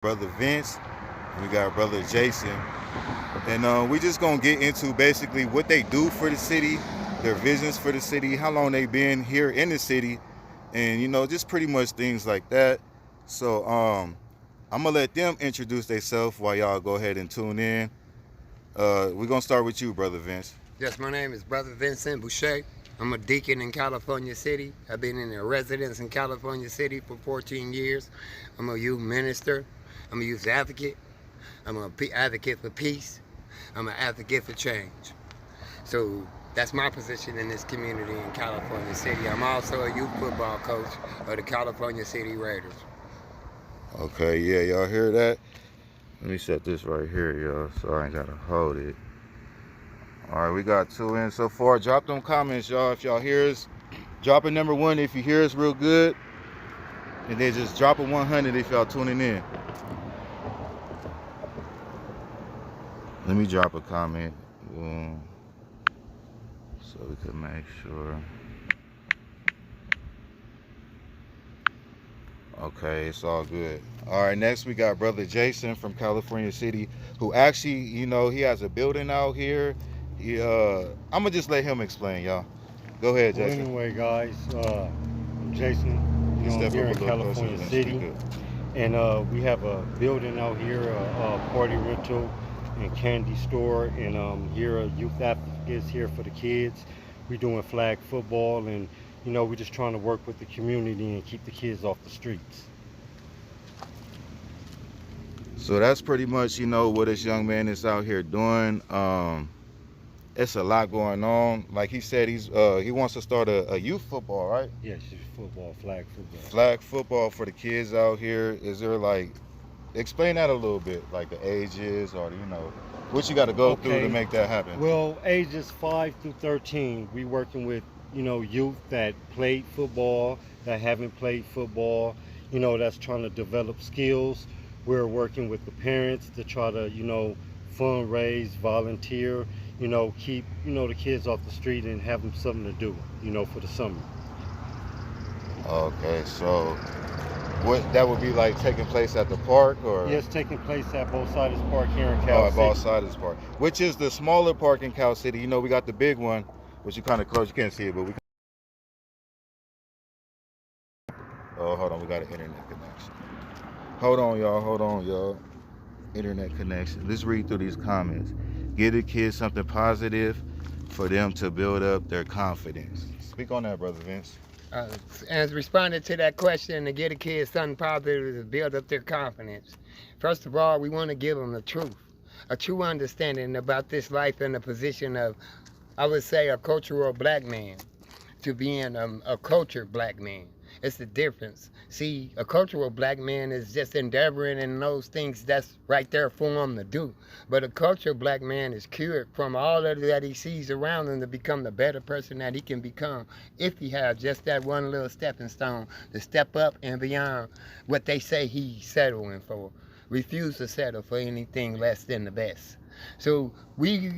Brother Vince, and we got brother Jason. And we just gonna get into basically what they do for the city, their visions for the city, how long they been here in the city, and just pretty much things like that. So I'm gonna let them introduce themselves while y'all go ahead and tune in. We're gonna start with you, brother Vince. Yes, my name is Brother Vincent Boucher. I'm a deacon in California City. I've been in a residence in California City for 14 years. I'm a youth minister. I'm a youth advocate. I'm an advocate for peace. I'm an advocate for change. So that's my position in this community in California City. I'm also a youth football coach of the California City Raiders. Okay, yeah, y'all hear that? Let me set this right here, y'all, so I ain't gotta hold it. All right, we got two in so far. Drop them comments, y'all. If y'all hear us, drop a number one if you hear us real good, and then just drop a 100 if y'all tuning in. Let me drop a comment so we can make sure. Okay, it's all good. All right, next we got brother Jason from California City, who actually, he has a building out here. I'm gonna just let him explain, y'all. Go ahead, Well, Jason. anyway, guys, I'm Jason. I'm here in California City, and we have a building out here, a party rental and candy store, and here are youth advocates here for the kids. We're doing flag football, and we're just trying to work with the community and keep the kids off the streets. So that's pretty much, what this young man is out here doing. It's a lot going on. Like he said, he wants to start a youth football, right? Yes, football, flag football. Flag football for the kids out here. Is there explain that a little bit, like the ages or what you got to go through to make that happen? Well, ages 5 through 13, we working with youth that played football, that haven't played football, that's trying to develop skills. We're working with the parents to try to fundraise, volunteer, keep the kids off the street and have them something to do, for the summer. Okay, so what that would be like taking place at the park, or? Yes, taking place at both sides of the park here in Cal City. Both sides of the park, which is the smaller park in Cal City. We got the big one, which you kind of close. You can't see it, but we. Oh, hold on, we got an internet connection. Hold on, y'all. Internet connection. Let's read through these comments. Give the kids something positive for them to build up their confidence. Speak on that, brother Vince. As responding to that question, to get the kids something positive to build up their confidence, first of all, we want to give them the truth, a true understanding about this life in the position of, I would say, a cultural black man to being a cultured black man. It's the difference. See, a cultural black man is just endeavoring in those things that's right there for him to do. But a cultural black man is cured from all of that he sees around him to become the better person that he can become if he has just that one little stepping stone to step up and beyond what they say he's settling for. Refuse to settle for anything less than the best. So we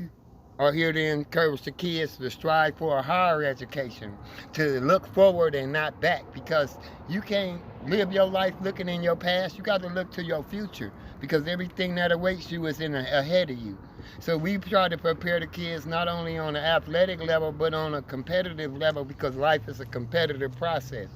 are here to encourage the kids to strive for a higher education, to look forward and not back, because you can't live your life looking in your past. You got to look to your future, because everything that awaits you is ahead of you. So we try to prepare the kids not only on an athletic level, but on a competitive level, because life is a competitive process.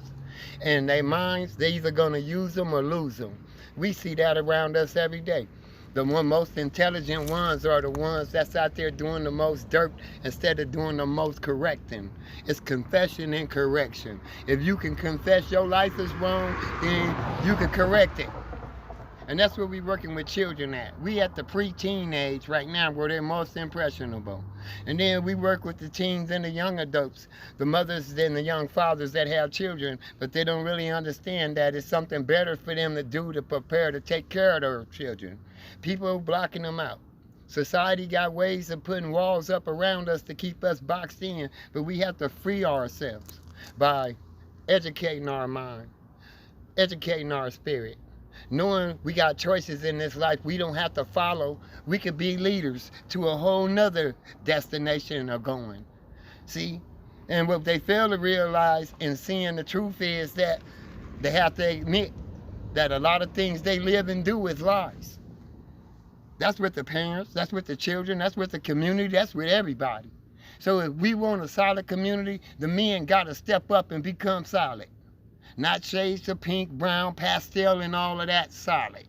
And their minds, they're either going to use them or lose them. We see that around us every day. The most intelligent ones are the ones that's out there doing the most dirt instead of doing the most correcting. It's confession and correction. If you can confess your life is wrong, then you can correct it. And that's where we're working with children at. We at the pre-teen age right now where they're most impressionable. And then we work with the teens and the young adults, the mothers and the young fathers that have children, but they don't really understand that it's something better for them to do to prepare to take care of their children. People are blocking them out. Society got ways of putting walls up around us to keep us boxed in, but we have to free ourselves by educating our mind, educating our spirit, knowing we got choices in this life we don't have to follow. We could be leaders to a whole nother destination of going. See? And what they fail to realize in seeing the truth is that they have to admit that a lot of things they live and do is lies. That's with the parents, that's with the children, that's with the community, that's with everybody. So if we want a solid community, the men got to step up and become solid. Not shades of pink, brown, pastel, and all of that, solid.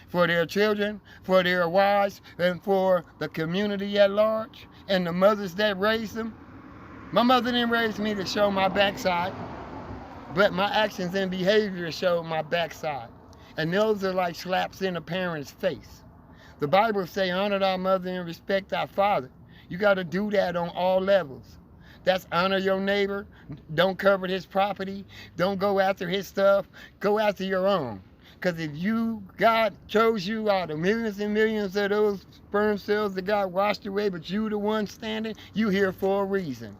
For their children, for their wives, and for the community at large, and the mothers that raised them. My mother didn't raise me to show my backside, but my actions and behavior show my backside. And those are like slaps in a parent's face. The Bible say, honor thy mother and respect thy father. You got to do that on all levels. That's honor your neighbor. Don't covet his property. Don't go after his stuff. Go after your own. Because if God chose you out of millions and millions of those sperm cells that got washed away, but you the one standing, you here for a reason.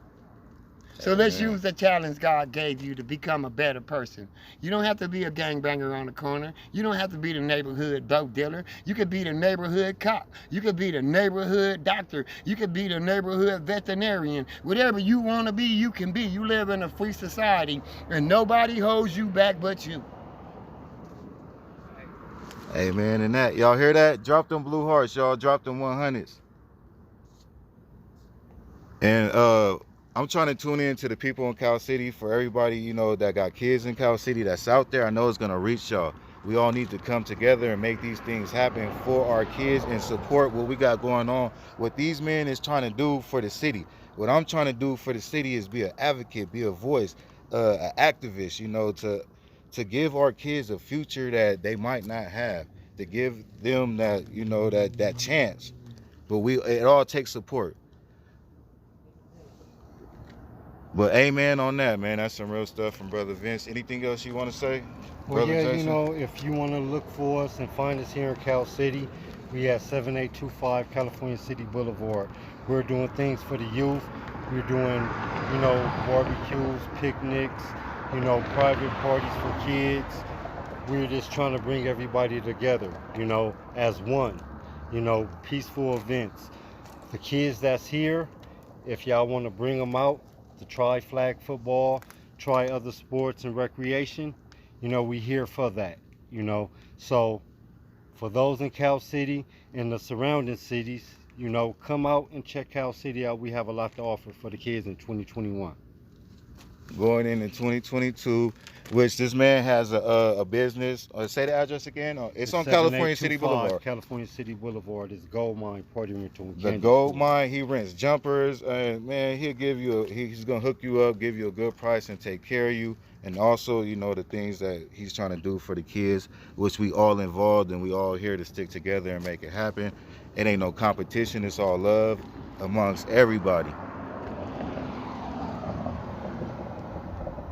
So let's use the talents God gave you to become a better person. You don't have to be a gangbanger on the corner. You don't have to be the neighborhood dope dealer. You could be the neighborhood cop. You could be the neighborhood doctor. You could be the neighborhood veterinarian. Whatever you want to be, you can be. You live in a free society, and nobody holds you back but you. Amen. And that, y'all hear that? Drop them blue hearts, y'all. Drop them 100s. And I'm trying to tune in to the people in Cal City. For everybody, you know, that got kids in Cal City that's out there, I know it's going to reach y'all. We all need to come together and make these things happen for our kids and support what we got going on. What these men is trying to do for the city. What I'm trying to do for the city is be an advocate, be a voice, an activist, you know, to give our kids a future that they might not have, to give them that, you know, that chance. But it all takes support. But amen on that, man. That's some real stuff from Brother Vince. Anything else you want to say? Well, Brother yeah, Jason? you know, if you want to look for us and find us here in Cal City, we at 7825 California City Boulevard. We're doing things for the youth. We're doing, you know, barbecues, picnics, you know, private parties for kids. We're just trying to bring everybody together, you know, as one, you know, peaceful events. The kids that's here, if y'all want to bring them out to try flag football, try other sports and recreation, you know, we here for that, you know. So for those in Cal City and the surrounding cities, you know, come out and check Cal City out. We have a lot to offer for the kids in 2021. Going into 2022, which this man has a business. Say the address again. It's on California City Boulevard. California City Boulevard is Gold Mine Party Rental. The Gold Mine. He rents jumpers, and man, he'll give you. He's gonna hook you up, give you a good price, and take care of you. And also, you know, the things that he's trying to do for the kids, which we all involved, and we all here to stick together and make it happen. It ain't no competition. It's all love amongst everybody.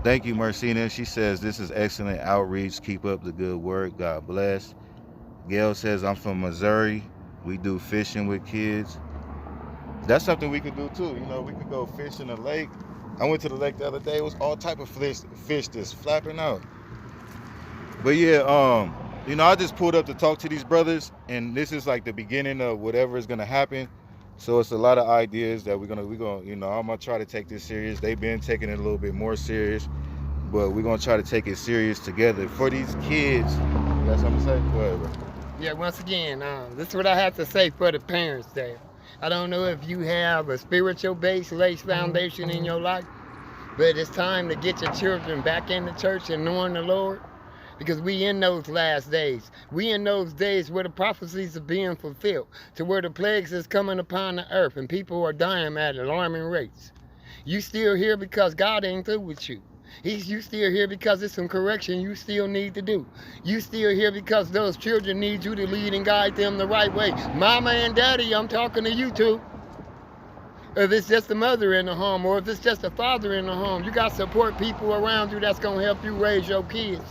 Thank you, Marcina. She says, this is excellent outreach. Keep up the good work. God bless. Gail says, I'm from Missouri. We do fishing with kids. That's something we could do too. You know, we could go fish in the lake. I went to the lake the other day. It was all type of fish just flapping out. But yeah, you know, I just pulled up to talk to these brothers, and this is like the beginning of whatever is gonna happen. So it's a lot of ideas that we're gonna, you know, I'm gonna try to take this serious. They've been taking it a little bit more serious, but we're gonna try to take it serious together for these kids. That's what I'm saying. Go ahead, bro. Yeah, once again, this is what I have to say for the parents there. I don't know if you have a spiritual base, lace foundation in your life, but it's time to get your children back in the church and knowing the Lord. Because we in those last days. We in those days where the prophecies are being fulfilled, to where the plagues is coming upon the earth and people are dying at alarming rates. You still here because God ain't through with you. You still here because there's some correction you still need to do. You still here because those children need you to lead and guide them the right way. Mama and daddy, I'm talking to you too. If it's just a mother in the home, or if it's just a father in the home, you got support people around you that's going to help you raise your kids.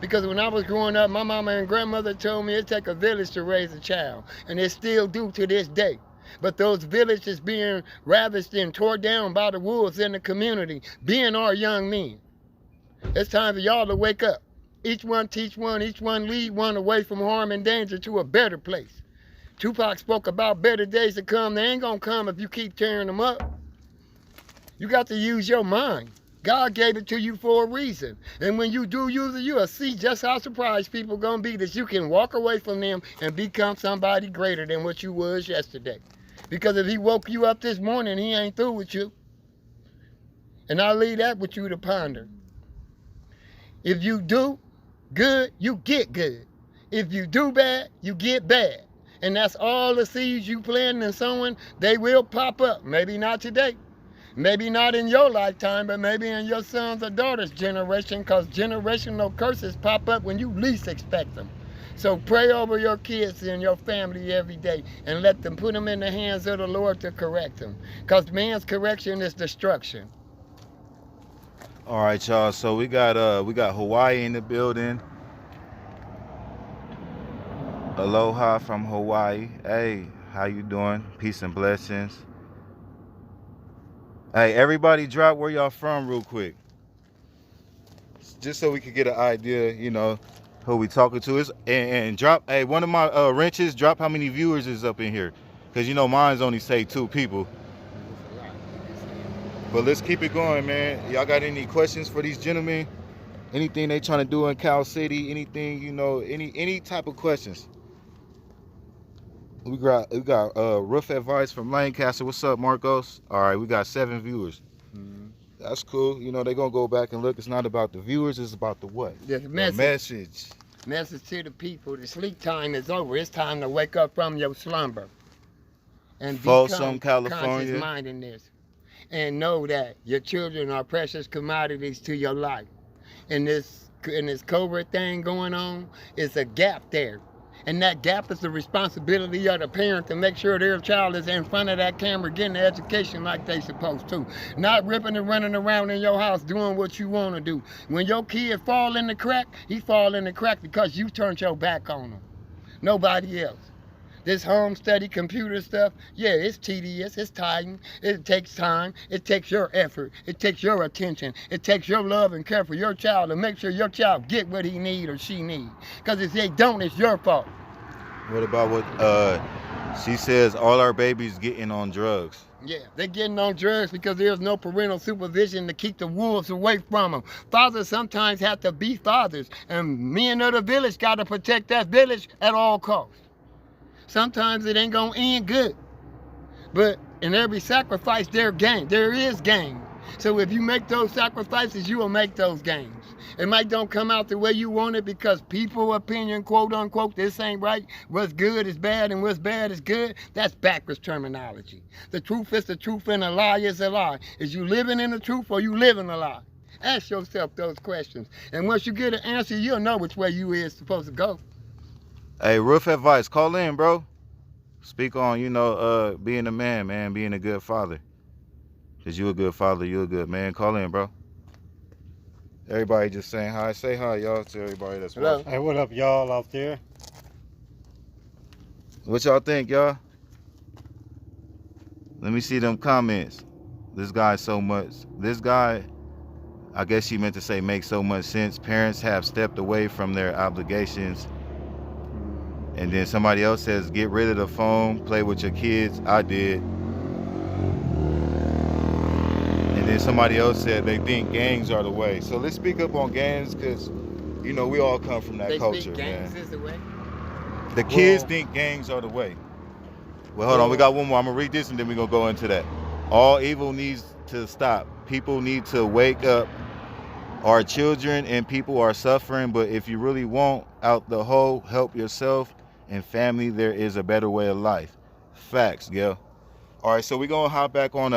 Because when I was growing up, my mama and grandmother told me it take a village to raise a child, and it still do to this day. But those villages being ravaged and tore down by the wolves in the community, being our young men. It's time for y'all to wake up. Each one teach one, each one lead one away from harm and danger to a better place. Tupac spoke about better days to come. They ain't gonna come if you keep tearing them up. You got to use your mind. God gave it to you for a reason. And when you do use it, you'll see just how surprised people going to be that you can walk away from them and become somebody greater than what you was yesterday. Because if he woke you up this morning, he ain't through with you. And I'll leave that with you to ponder. If you do good, you get good. If you do bad, you get bad. And that's all the seeds you planting and sowing, they will pop up. Maybe not today. Maybe not in your lifetime, but maybe in your son's or daughter's generation, because generational curses pop up when you least expect them. So pray over your kids and your family every day and let them put them in the hands of the Lord to correct them. Because man's correction is destruction. All right, y'all. So we got Hawaii in the building. Aloha from Hawaii. Hey, how you doing? Peace and blessings. Hey, everybody drop where y'all from real quick. Just so we could get an idea, you know, who we talking to. And drop, hey, one of my wrenches, drop how many viewers is up in here. Because, you know, mine's only say 2 people. But let's keep it going, man. Y'all got any questions for these gentlemen? Anything they trying to do in Cal City? Anything, you know, any type of questions? We got roof advice from Lancaster. What's up, Marcos? All right, we got 7 viewers. Mm-hmm. That's cool. You know, they're going to go back and look. It's not about the viewers. It's about the what? The message. Message to the people. The sleep time is over. It's time to wake up from your slumber. And Folsom, California. Conscious mindedness. And know that your children are precious commodities to your life. And this COVID thing going on, it's a gap there. And that gap is the responsibility of the parent to make sure their child is in front of that camera getting the education like they supposed to. Not ripping and running around in your house doing what you want to do. When your kid fall in the crack, he fall in the crack because you turned your back on him. Nobody else. This home study computer stuff, yeah, it's tedious, it's tiring, it takes time, it takes your effort, it takes your attention, it takes your love and care for your child to make sure your child get what he need or she need. Because if they don't, it's your fault. What about what she says all our babies getting on drugs? Yeah, they're getting on drugs because there's no parental supervision to keep the wolves away from them. Fathers sometimes have to be fathers, and men of the village got to protect that village at all costs. Sometimes it ain't gonna end good. But in every sacrifice, there is gain. So if you make those sacrifices, you will make those gains. It might don't come out the way you want it because people opinion, quote unquote, this ain't right. What's good is bad and what's bad is good. That's backwards terminology. The truth is the truth and a lie is a lie. Is you living in the truth or you living a lie? Ask yourself those questions. And once you get an answer, you'll know which way you is supposed to go. Hey, roof advice, call in, bro. Speak on, you know, being a man, being a good father. Cause you a good father, you a good man. Call in, bro. Everybody just saying hi. Say hi, y'all, to everybody that's watching. Hey, what up, y'all out there? What y'all think, y'all? Let me see them comments. This guy, I guess she meant to say makes so much sense. Parents have stepped away from their obligations. And then somebody else says, get rid of the phone, play with your kids. I did. And then somebody else said they think gangs are the way. So let's speak up on gangs because, you know, we all come from that culture, gangs man. is the way? The kids think gangs are the way. Well, hold on. We got one more. I'm going to read this and then we're going to go into that. All evil needs to stop. People need to wake up. Our children and people are suffering, but if you really want out the hole, help yourself and family, there is a better way of life. Facts, Gil. All right, so we're going to hop back on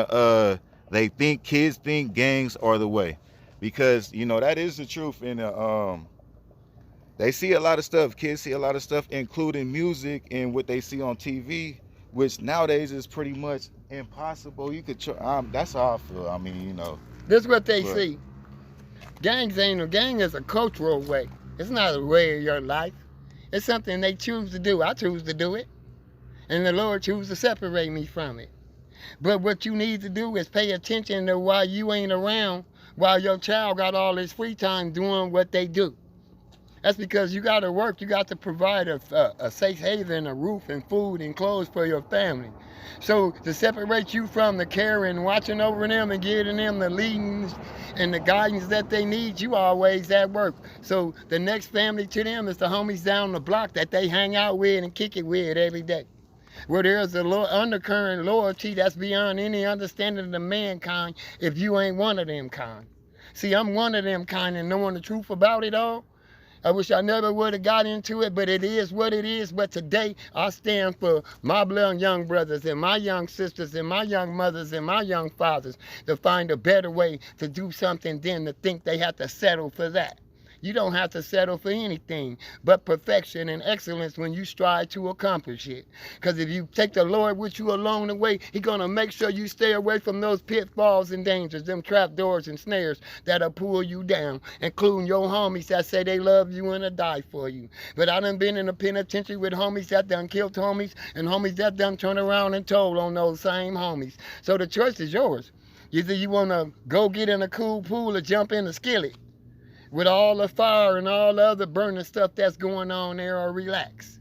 kids think gangs are the way. Because, you know, that is the truth. And they see a lot of stuff. Kids see a lot of stuff, including music and what they see on TV, which nowadays is pretty much impossible. You could that's how I feel. I mean, you know. This is what they see. Gangs ain't a gang is a cultural way. It's not a way of your life. It's something they choose to do. I choose to do it. And the Lord chooses to separate me from it. But what you need to do is pay attention to why you ain't around while your child got all this free time doing what they do. That's because you got to work. You got to provide a safe haven, a roof, and food and clothes for your family. So to separate you from the care and watching over them and giving them the leadings and the guidance that they need, you always at work. So the next family to them is the homies down the block that they hang out with and kick it with every day. Where there's a undercurrent loyalty that's beyond any understanding of mankind if you ain't one of them kind. See, I'm one of them kind, and knowing the truth about it all, I wish I never would have got into it, but it is what it is. But today, I stand for my young brothers and my young sisters and my young mothers and my young fathers to find a better way to do something than to think they have to settle for that. You don't have to settle for anything but perfection and excellence when you strive to accomplish it. Because if you take the Lord with you along the way, He's going to make sure you stay away from those pitfalls and dangers, them trapdoors and snares that'll pull you down, including your homies that say they love you and will die for you. But I done been in the penitentiary with homies that done killed homies and homies that done turned around and told on those same homies. So the choice is yours. Either you want to go get in a cool pool or jump in a skillet with all the fire and all the other burning stuff that's going on there, or relax.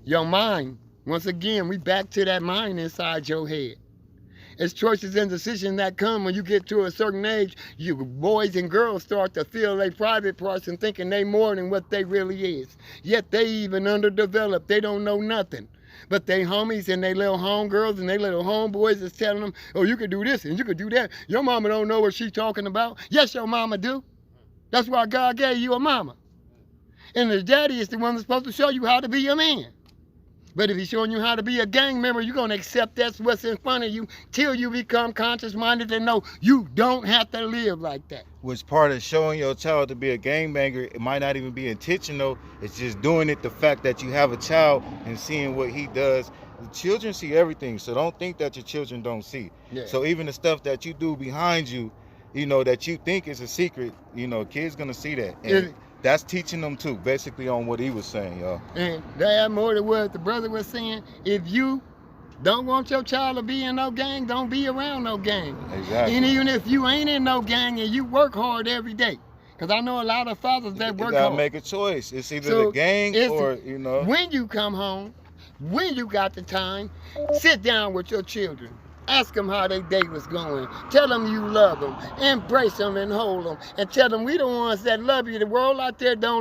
Your mind, once again, we back to that mind inside your head. It's choices and decisions that come when you get to a certain age. You boys and girls start to feel their private parts and thinking they more than what they really is. Yet they even underdeveloped. They don't know nothing. But they homies and they little homegirls and they little homeboys is telling them, oh, you could do this and you could do that. Your mama don't know what she's talking about. Yes, your mama do. That's why God gave you a mama. And the daddy is the one that's supposed to show you how to be a man. But if he's showing you how to be a gang member, you're going to accept that's what's in front of you till you become conscious-minded and know you don't have to live like that. Which part of showing your child to be a gangbanger, it might not even be intentional. It's just doing it the fact that you have a child and seeing what he does. The children see everything, so don't think that your children don't see. Yeah. So even the stuff that you do behind you, you know, that you think is a secret, you know, kids gonna see that. And that's teaching them too, basically on what he was saying, y'all. And that more than what the brother was saying. If you don't want your child to be in no gang, don't be around no gang. Exactly. And even if you ain't in no gang and you work hard every day, because I know a lot of fathers that work you gotta hard. make a choice. It's either the gang or, you know. When you come home, when you got the time, sit down with your children. Ask them how their day was going. Tell them you love them. Embrace them and hold them. And tell them we the ones that love you. The world out there don't